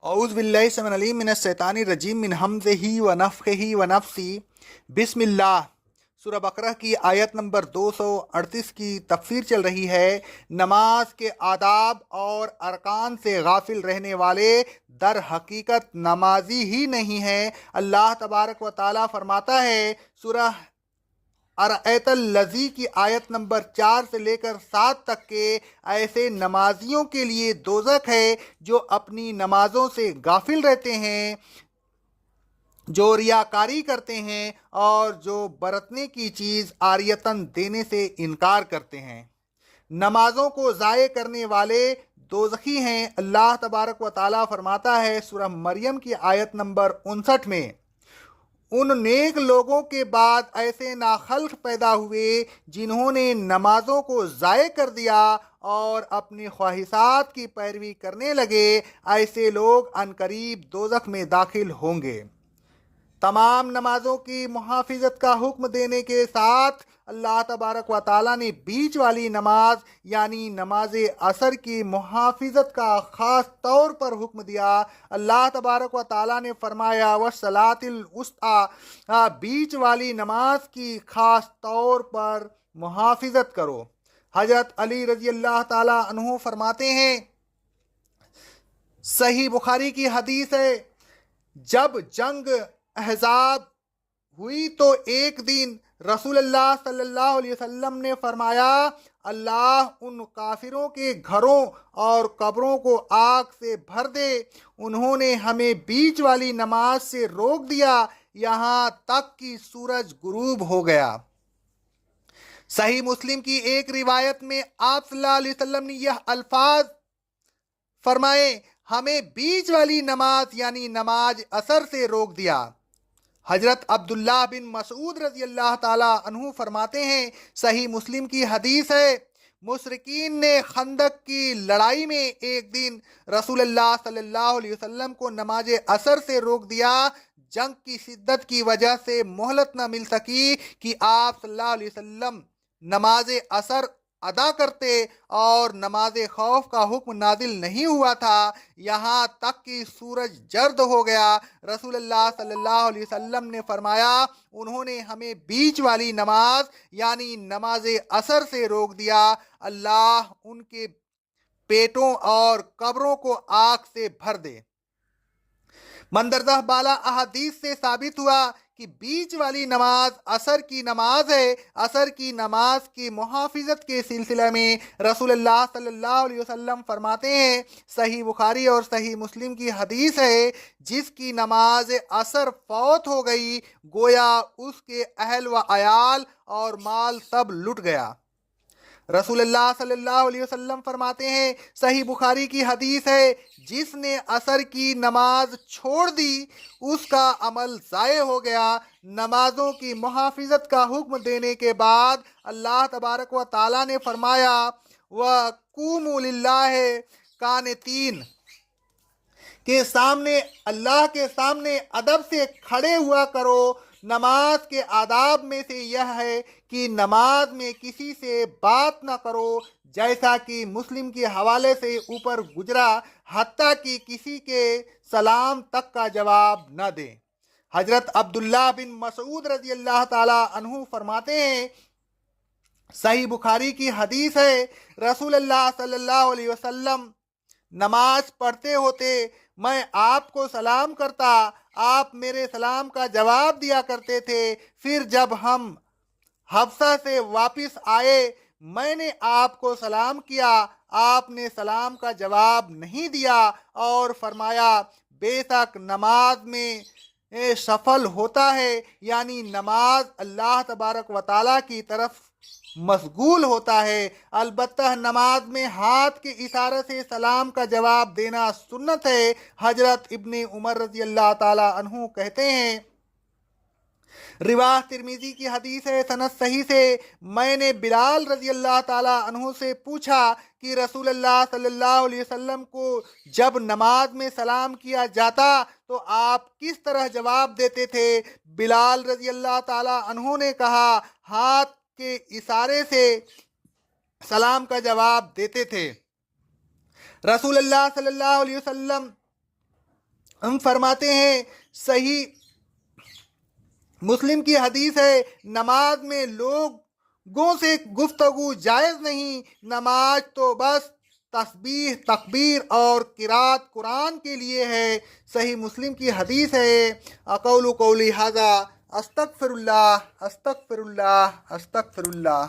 اعوذ باللہ السمیع العلیم من الشیطان الرجیم من ہمزہ ونفخہ ونفثہ۔ بسم اللہ۔ سورہ بقرہ کی آیت نمبر 238 کی تفسیر چل رہی ہے۔ نماز کے آداب اور ارکان سے غافل رہنے والے در حقیقت نمازی ہی نہیں ہیں۔ اللہ تبارک و تعالیٰ فرماتا ہے سورہ ارأیت الذی کی آیت نمبر 4 سے لے کر 7 تک کے ایسے نمازیوں کے لیے دوزخ ہے جو اپنی نمازوں سے غافل رہتے ہیں، جو ریاکاری کرتے ہیں اور جو برتنے کی چیز عاریتاً دینے سے انکار کرتے ہیں۔ نمازوں کو ضائع کرنے والے دوزخی ہیں۔ اللہ تبارک و تعالیٰ فرماتا ہے سورہ مریم کی آیت نمبر 59 میں، ان نیک لوگوں کے بعد ایسے ناخلق پیدا ہوئے جنہوں نے نمازوں کو ضائع کر دیا اور اپنی خواہشات کی پیروی کرنے لگے، ایسے لوگ عنقریب دوزخ میں داخل ہوں گے۔ تمام نمازوں کی محافظت کا حکم دینے کے ساتھ اللہ تبارک و تعالیٰ نے بیچ والی نماز یعنی نماز عصر کی محافظت کا خاص طور پر حکم دیا۔ اللہ تبارک و تعالیٰ نے فرمایا وَالصَّلَاةِ الْوُسْطىٰ، بیچ والی نماز کی خاص طور پر محافظت کرو۔ حضرت علی رضی اللہ تعالیٰ عنہ فرماتے ہیں، صحیح بخاری کی حدیث ہے، جب جنگ احزاب ہوئی تو ایک دن رسول اللہ صلی اللہ علیہ وسلم نے فرمایا، اللہ ان کافروں کے گھروں اور قبروں کو آگ سے بھر دے، انہوں نے ہمیں بیچ والی نماز سے روک دیا یہاں تک کہ سورج غروب ہو گیا۔ صحیح مسلم کی ایک روایت میں آپ صلی اللہ علیہ وسلم نے یہ الفاظ فرمائے، ہمیں بیچ والی نماز یعنی نماز عصر سے روک دیا۔ حضرت عبداللہ بن مسعود رضی اللہ تعالیٰ عنہ فرماتے ہیں، صحیح مسلم کی حدیث ہے، مشرکین نے خندق کی لڑائی میں ایک دن رسول اللہ صلی اللہ علیہ وسلم کو نماز عصر سے روک دیا۔ جنگ کی شدت کی وجہ سے مہلت نہ مل سکی کہ آپ صلی اللہ علیہ وسلم نماز عصر ادا کرتے اور نماز خوف کا حکم نازل نہیں ہوا تھا یہاں تک کہ سورج زرد ہو گیا۔ رسول اللہ صلی اللہ علیہ وسلم نے فرمایا، انہوں نے ہمیں بیچ والی نماز یعنی نماز عصر سے روک دیا، اللہ ان کے پیٹوں اور قبروں کو آگ سے بھر دے۔ مندرجہ بالا احادیث سے ثابت ہوا کہ بیچ والی نماز عصر کی نماز ہے۔ عصر کی نماز کی محافظت کے سلسلے میں رسول اللہ صلی اللہ علیہ وسلم فرماتے ہیں، صحیح بخاری اور صحیح مسلم کی حدیث ہے، جس کی نماز عصر فوت ہو گئی گویا اس کے اہل و عیال اور مال سب لٹ گیا۔ رسول اللہ صلی اللہ علیہ وسلم فرماتے ہیں، صحیح بخاری کی حدیث ہے، جس نے عصر کی نماز چھوڑ دی اس کا عمل ضائع ہو گیا۔ نمازوں کی محافظت کا حکم دینے کے بعد اللہ تبارک و تعالیٰ نے فرمایا وَقُومُوا لِلَّهِ قَانِتِينَ، کے سامنے اللہ کے سامنے ادب سے کھڑے ہوا کرو۔ نماز کے آداب میں سے یہ ہے کہ نماز میں کسی سے بات نہ کرو، جیسا کہ مسلم کے حوالے سے اوپر گزرا، حتیٰ کہ کسی کے سلام تک کا جواب نہ دیں۔ حضرت عبداللہ بن مسعود رضی اللہ تعالیٰ عنہ فرماتے ہیں، صحیح بخاری کی حدیث ہے، رسول اللہ صلی اللہ علیہ وسلم نماز پڑھتے ہوتے، میں آپ کو سلام کرتا، آپ میرے سلام کا جواب دیا کرتے تھے، پھر جب ہم حبشہ سے واپس آئے میں نے آپ کو سلام کیا، آپ نے سلام کا جواب نہیں دیا اور فرمایا بے شک نماز میں سفل ہوتا ہے، یعنی نماز اللہ تبارک و تعالیٰ کی طرف مشغول ہوتا ہے۔ البتہ نماز میں ہاتھ کے اشارے سے سلام کا جواب دینا سنت ہے۔ حضرت ابن عمر رضی اللہ تعالیٰ عنہ کہتے ہیں، روایت ترمذی کی حدیث ہے، سند صحیح سے، میں نے بلال رضی اللہ تعالیٰ عنہ سے پوچھا کہ رسول اللہ صلی اللہ علیہ وسلم کو جب نماز میں سلام کیا جاتا تو آپ کس طرح جواب دیتے تھے؟ بلال رضی اللہ تعالیٰ عنہ نے کہا، ہاتھ کے اشارے سے سلام کا جواب دیتے تھے۔ رسول اللہ صلی اللہ علیہ وسلم ہم فرماتے ہیں صحیح مسلم کی حدیث ہے نماز میں لوگوں سے گفتگو جائز نہیں، نماز تو بس تسبیح تکبیر اور قرات قرآن کے لیے ہے۔ صحیح مسلم کی حدیث ہے۔ اقول قولی ھذا استغفر اللہ استغفر اللہ استغفر اللہ۔